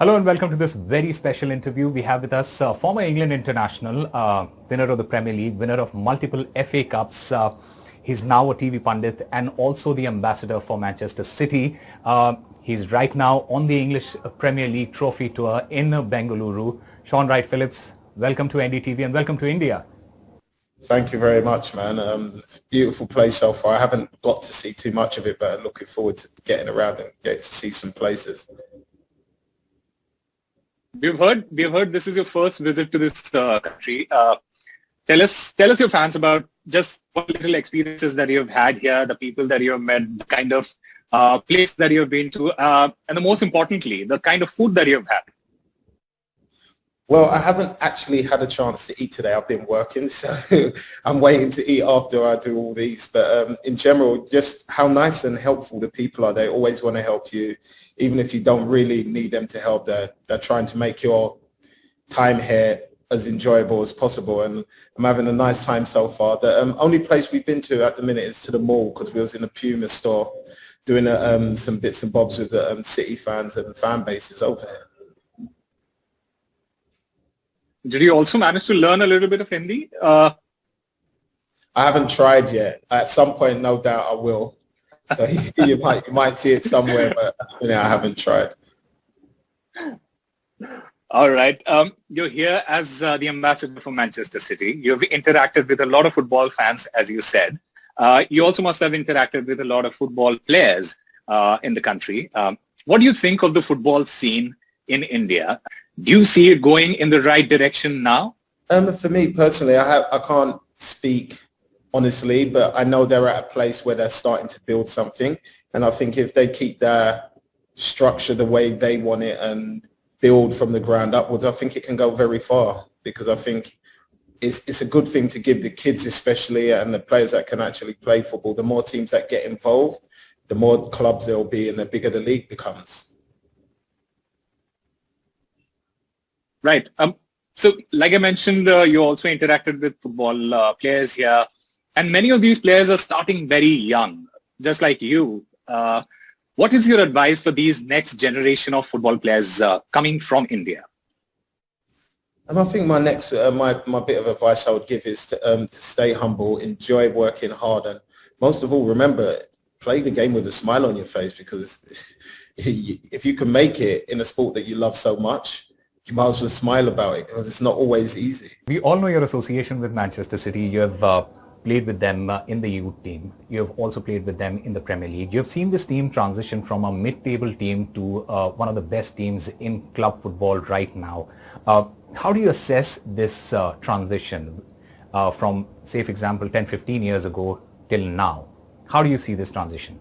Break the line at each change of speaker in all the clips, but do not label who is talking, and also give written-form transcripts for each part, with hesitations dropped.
Hello and welcome to this very special interview. We have with us former England international, winner of the Premier League, winner of multiple FA Cups. He's now a TV pundit and also the ambassador for Manchester City. He's right now on the English Premier League trophy tour in Bengaluru. Shaun Wright-Phillips, welcome to NDTV and welcome to India.
Thank you very much, man. It's a beautiful place so far. I haven't got to see too much of it, but I'm looking forward to getting around and getting to see some places.
We've heard this is your first visit to this country. Tell us your fans about just what little experiences that you've had here, the people that you have met, the kind of place that you've been to, and the most importantly, the kind of food that you've had.
Well, I haven't actually had a chance to eat today. I've been working, so I'm waiting to eat after I do all these. But in general, just how nice and helpful the people are. They always want to help you, even if you don't really need them to help. They're trying to make your time here as enjoyable as possible. And I'm having a nice time so far. The only place we've been to at the minute is to the mall because we was in a Puma store doing some bits and bobs with the City fans and fan bases over here.
Did you also manage to learn a little bit of Hindi?
I haven't tried yet. At some point, no doubt I will. So you might see it somewhere, but I haven't tried.
All right. You're here as the ambassador for Manchester City. You've interacted with a lot of football fans, as you said. You also must have interacted with a lot of football players in the country. What do you think of the football scene in India? Do you see it going in the right direction now?
For me personally, I can't speak honestly, but I know they're at a place where they're starting to build something. And I think if they keep their structure the way they want it and build from the ground upwards, I think it can go very far, because I think it's a good thing to give the kids especially and the players that can actually play football. The more teams that get involved, the more clubs there will be and the bigger the league becomes.
Right. So like I mentioned, you also interacted with football players here. And many of these players are starting very young, just like you. What is your advice for these next generation of football players coming from India?
And I think my next, my bit of advice I would give is to stay humble, enjoy working hard, and most of all, remember, play the game with a smile on your face, because if you can make it in a sport that you love so much, you might as well smile about it, because it's not always easy.
We all know your association with Manchester City. You have played with them in the youth team. You have also played with them in the Premier League. You have seen this team transition from a mid-table team to one of the best teams in club football right now. How do you assess this transition from, say, for example, 10, 15 years ago till now? How do you see this transition?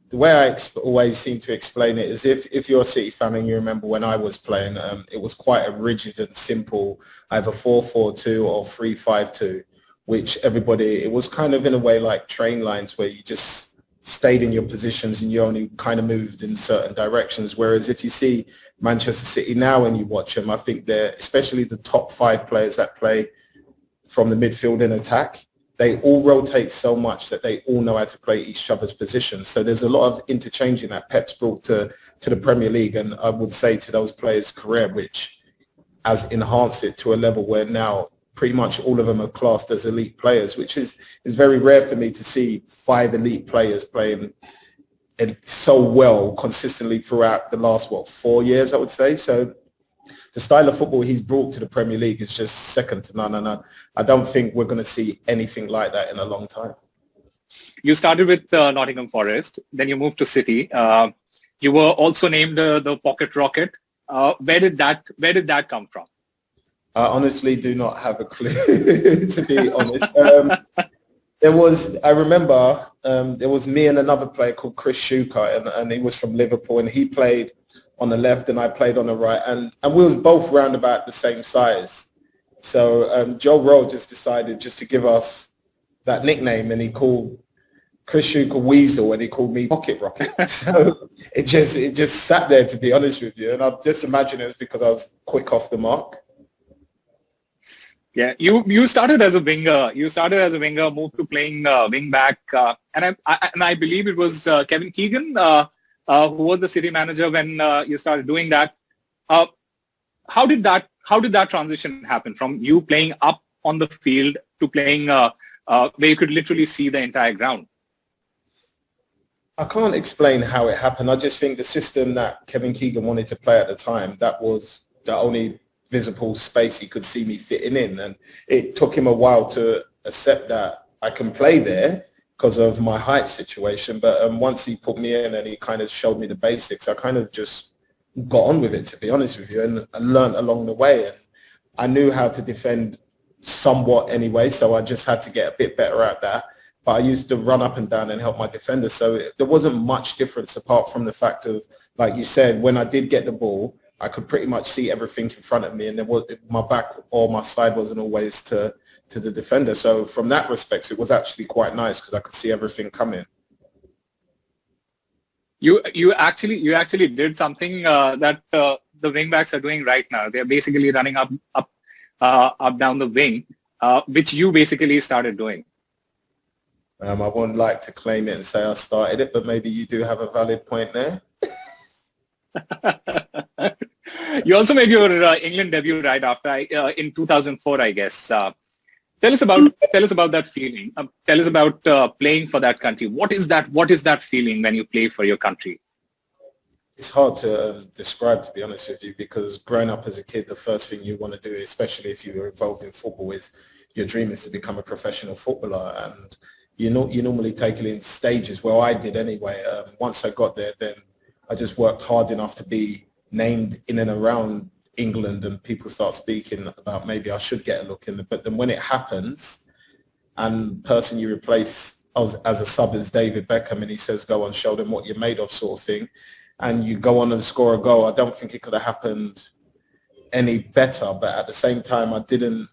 The way I always seem to explain it is if you're a City fan and you remember when I was playing, it was quite a rigid and simple, either 4-4-2 or 3-5-2, which everybody, it was kind of in a way like train lines where you just stayed in your positions and you only kind of moved in certain directions. Whereas if you see Manchester City now and you watch them, I think they're, especially the top 5 players that play from the midfield and attack, they all rotate so much that they all know how to play each other's positions. So there's a lot of interchanging that Pep's brought to the Premier League, and I would say to those players' career, which has enhanced it to a level where now pretty much all of them are classed as elite players, which is very rare for me to see 5 elite players playing so well consistently throughout the last, 4 years, I would say. So the style of football he's brought to the Premier League is just second to none. And I don't think we're going to see anything like that in a long time.
You started with Nottingham Forest, then you moved to City. You were also named the Pocket Rocket. Where did that come from?
I honestly do not have a clue, to be honest. I remember there was me and another player called Chris Schuker, and he was from Liverpool, and he played on the left and I played on the right, and we was both round about the same size. So Joe Rowe just decided just to give us that nickname, and he called Chris Schuker Weasel and he called me Pocket Rocket. So it just sat there, to be honest with you, and I just imagine it's because I was quick off the mark.
Yeah, you started as a winger. Moved to playing wing back, and I believe it was Kevin Keegan who was the City manager when you started doing that. Uh, how did that transition happen from you playing up on the field to playing where you could literally see the entire ground?
I can't explain how it happened. I just think the system that Kevin Keegan wanted to play at the time, that was the only visible space he could see me fitting in. And it took him a while to accept that I can play there because of my height situation. But once he put me in and he kind of showed me the basics, I kind of just got on with it, to be honest with you, and learned along the way. And I knew how to defend somewhat anyway, so I just had to get a bit better at that. But I used to run up and down and help my defenders. So there wasn't much difference apart from the fact of, like you said, when I did get the ball, I could pretty much see everything in front of me, and my back or my side wasn't always to the defender. So from that respect, it was actually quite nice because I could see everything coming.
You actually did something that the wingbacks are doing right now. They're basically running up down the wing, which you basically started doing.
I wouldn't like to claim it and say I started it, but maybe you do have a valid point there.
You also made your England debut right after in 2004, I guess. Tell us about that feeling. Tell us about playing for that country. What is that feeling when you play for your country?
It's hard to describe, to be honest with you, because growing up as a kid, the first thing you want to do, especially if you're involved in football, is your dream is to become a professional footballer. And you normally take it in stages. Well, I did anyway. Once I got there, then I just worked hard enough to be named in and around England, and people start speaking about maybe I should get a look in. But then when it happens, and the person you replace as a sub is David Beckham, and he says, go on, show them what you're made of, sort of thing, and you go on and score a goal, I don't think it could have happened any better. But at the same time, I didn't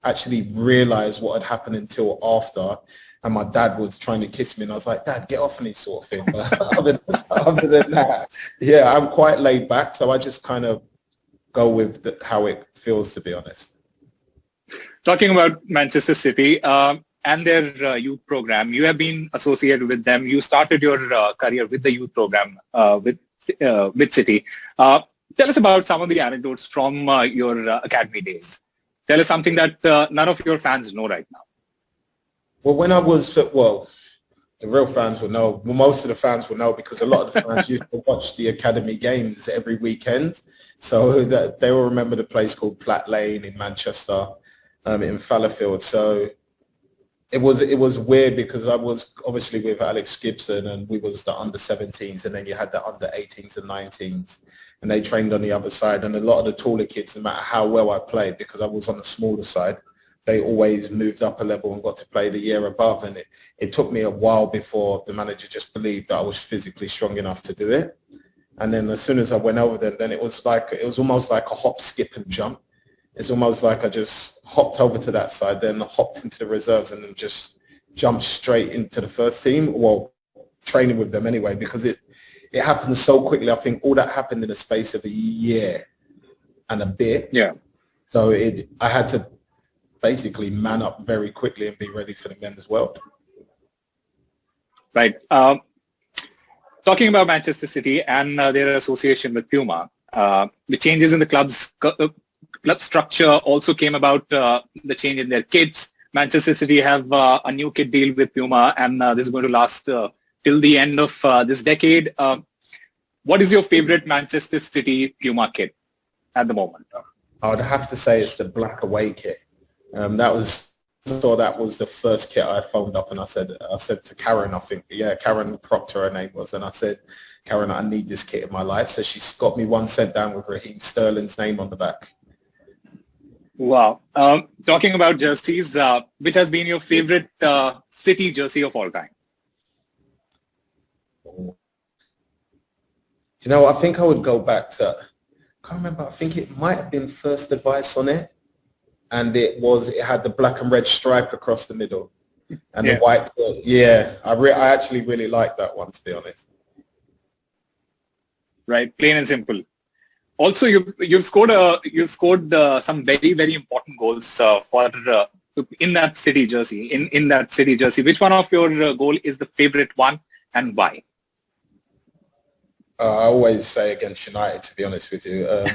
actually realize what had happened until after. And my dad was trying to kiss me, and I was like, Dad, get off me, sort of thing. But other than that, yeah, I'm quite laid back. So I just kind of go with how it feels, to be honest.
Talking about Manchester City and their youth program, you have been associated with them. You started your career with the youth program with City. Tell us about some of the anecdotes from your academy days. Tell us something that none of your fans know right now.
Well, when I was, the real fans will know. Well, most of the fans will know because a lot of the fans used to watch the academy games every weekend. So that they will remember the place called Platt Lane in Manchester, in Fallowfield. So it was weird because I was obviously with Alex Gibson, and we was the under 17s, and then you had the under 18s and 19s, and they trained on the other side. And a lot of the taller kids, no matter how well I played, because I was on the smaller side, they always moved up a level and got to play the year above. And it took me a while before the manager just believed that I was physically strong enough to do it. And then as soon as I went over there, then it was almost like a hop, skip and jump. It's almost like I just hopped over to that side, then hopped into the reserves, and then just jumped straight into the first team. Well, training with them anyway, because it happened so quickly. I think all that happened in the space of a year and a bit.
Yeah.
So I had to basically man up very quickly and be ready for the men's world.
Right. Talking about Manchester City and their association with Puma, the changes in the club structure also came about the change in their kits. Manchester City have a new kit deal with Puma, and this is going to last till the end of this decade. What is your favorite Manchester City Puma kit at the moment?
I would have to say it's the black away kit. That was the first kit I phoned up, and I said to Karen, I think, Karen Proctor her name was, and I said, Karen, I need this kit in my life. So she got me one sent down with Raheem Sterling's name on the back.
Wow. Talking about jerseys, which has been your favorite City jersey of all time?
You know, I think I would go back to, I can't remember, I think it might have been First Advice on it. And it had the black and red stripe across the middle and the white. Yeah, I actually really like that one, to be honest.
Right, plain and simple. Also, you've scored some very, very important goals for in that City jersey. In that City jersey, which one of your goal is the favorite one, and why?
I always say against United, to be honest with you.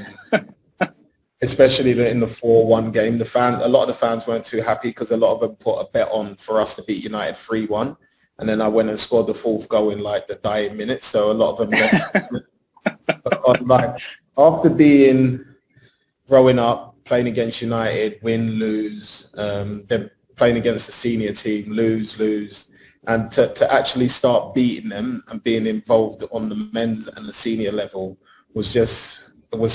Especially in the 4-1 game. A lot of the fans weren't too happy because a lot of them put a bet on for us to beat United 3-1. And then I went and scored the fourth goal in like the dying minutes. So a lot of them lost. Like, after growing up, playing against United, win, lose, then playing against the senior team, lose, and to actually start beating them and being involved on the men's and the senior level was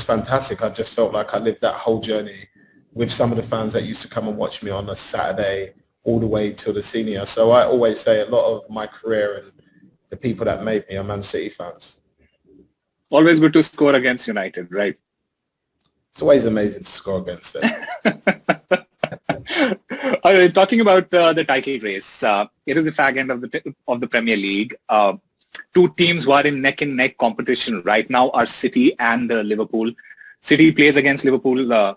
fantastic. I just felt like I lived that whole journey with some of the fans that used to come and watch me on a Saturday all the way to the senior. So I always say a lot of my career and the people that made me are Man City fans.
Always good to score against United, right?
It's always amazing to score against them.
Talking about the title race, it is the fag end of the Premier League. Two teams who are in neck-and-neck competition right now are City and Liverpool. City plays against Liverpool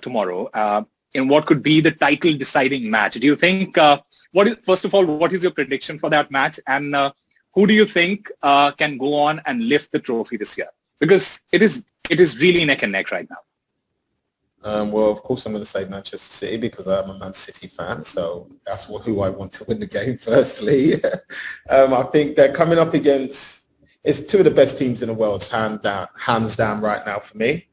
tomorrow in what could be the title-deciding match. Do you think, first of all, what is your prediction for that match? And who do you think can go on and lift the trophy this year? Because it is really neck-and-neck right now.
Well, of course, I'm going to say Manchester City because I'm a Man City fan, so that's who I want to win the game, firstly. I think they're coming up against, it's two of the best teams in the world, hands down right now for me,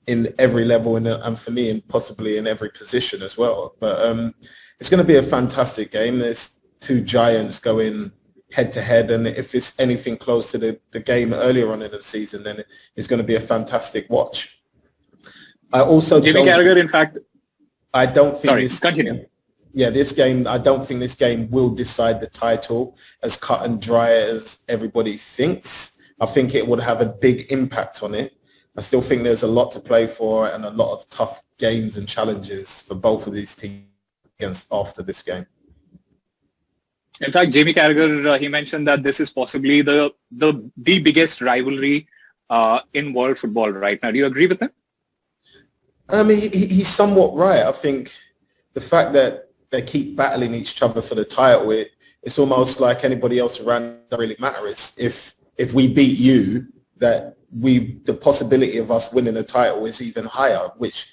in every level, and for me, and possibly in every position as well. But it's going to be a fantastic game. There's two giants going head-to-head, and if it's anything close to the game earlier on in the season, then it's going to be a fantastic watch. I also
Jimmy Carragher, in fact.
I don't think.
Sorry, continue.
Yeah, this game. I don't think this game will decide the title as cut and dry as everybody thinks. I think it would have a big impact on it. I still think there's a lot to play for and a lot of tough games and challenges for both of these teams after this game.
In fact, Jamie Carragher, he mentioned that this is possibly the biggest rivalry in world football right now. Do you agree with him?
He's somewhat right. I think the fact that they keep battling each other for the title, it's almost like anybody else around doesn't really matter. It's if we beat you, that the possibility of us winning a title is even higher, which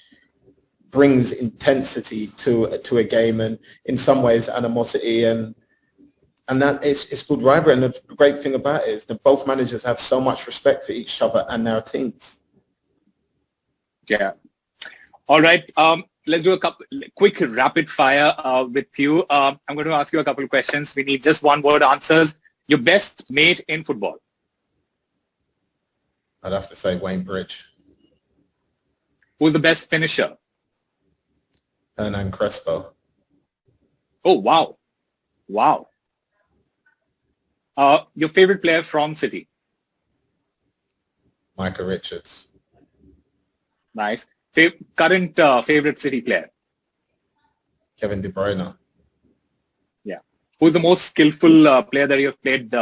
brings intensity to a game and in some ways animosity and that it's good rivalry. And the great thing about it is that both managers have so much respect for each other and their teams.
Yeah. All right. Let's do a quick rapid fire with you. I'm going to ask you a couple of questions. We need just one-word answers. Your best mate in football?
I'd have to say Wayne Bridge.
Who's the best finisher?
Hernan Crespo.
Oh, wow. Wow. Your favorite player from City?
Micah Richards.
Nice. Current favorite City player?
Kevin De Bruyne.
Yeah. Who's the most skillful player that you've played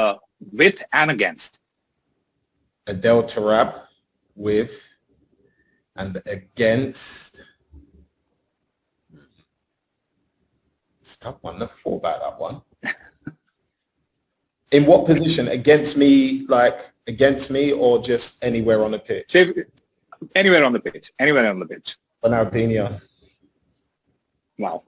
with and against?
Adel Tarab with and against. It's a tough one. Never thought about that one. In what position? Against me or just anywhere on the pitch?
Anywhere on the pitch. Anywhere on the pitch.
Ronaldinho.
Wow.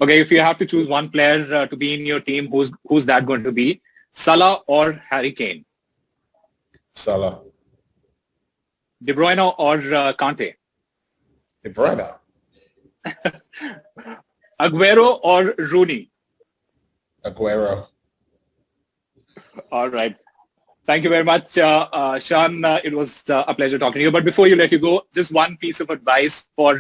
Okay, if you have to choose one player to be in your team, who's that going to be? Salah or Harry Kane?
Salah.
De Bruyne or Kante?
De Bruyne.
Aguero or Rooney?
Aguero.
All right. Thank you very much, Shaun. It was a pleasure talking to you. But before you let you go, just one piece of advice for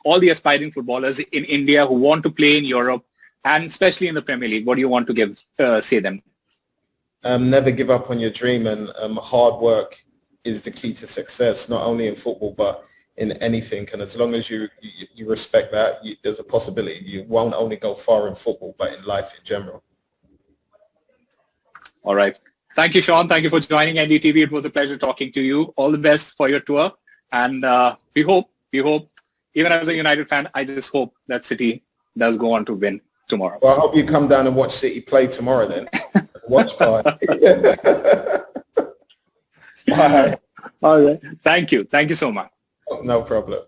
all the aspiring footballers in India who want to play in Europe and especially in the Premier League. What do you want to say them?
Never give up on your dream, and hard work is the key to success, not only in football, but in anything. And as long as you respect that, there's a possibility you won't only go far in football, but in life in general. All
right. Thank you, Shaun. Thank you for joining NDTV. It was a pleasure talking to you. All the best for your tour. And we hope, even as a United fan, I just hope that City does go on to win tomorrow.
Well, I hope you come down and watch City play tomorrow then. Watch party. Bye.
All right. Thank you. Thank you so much.
No problem.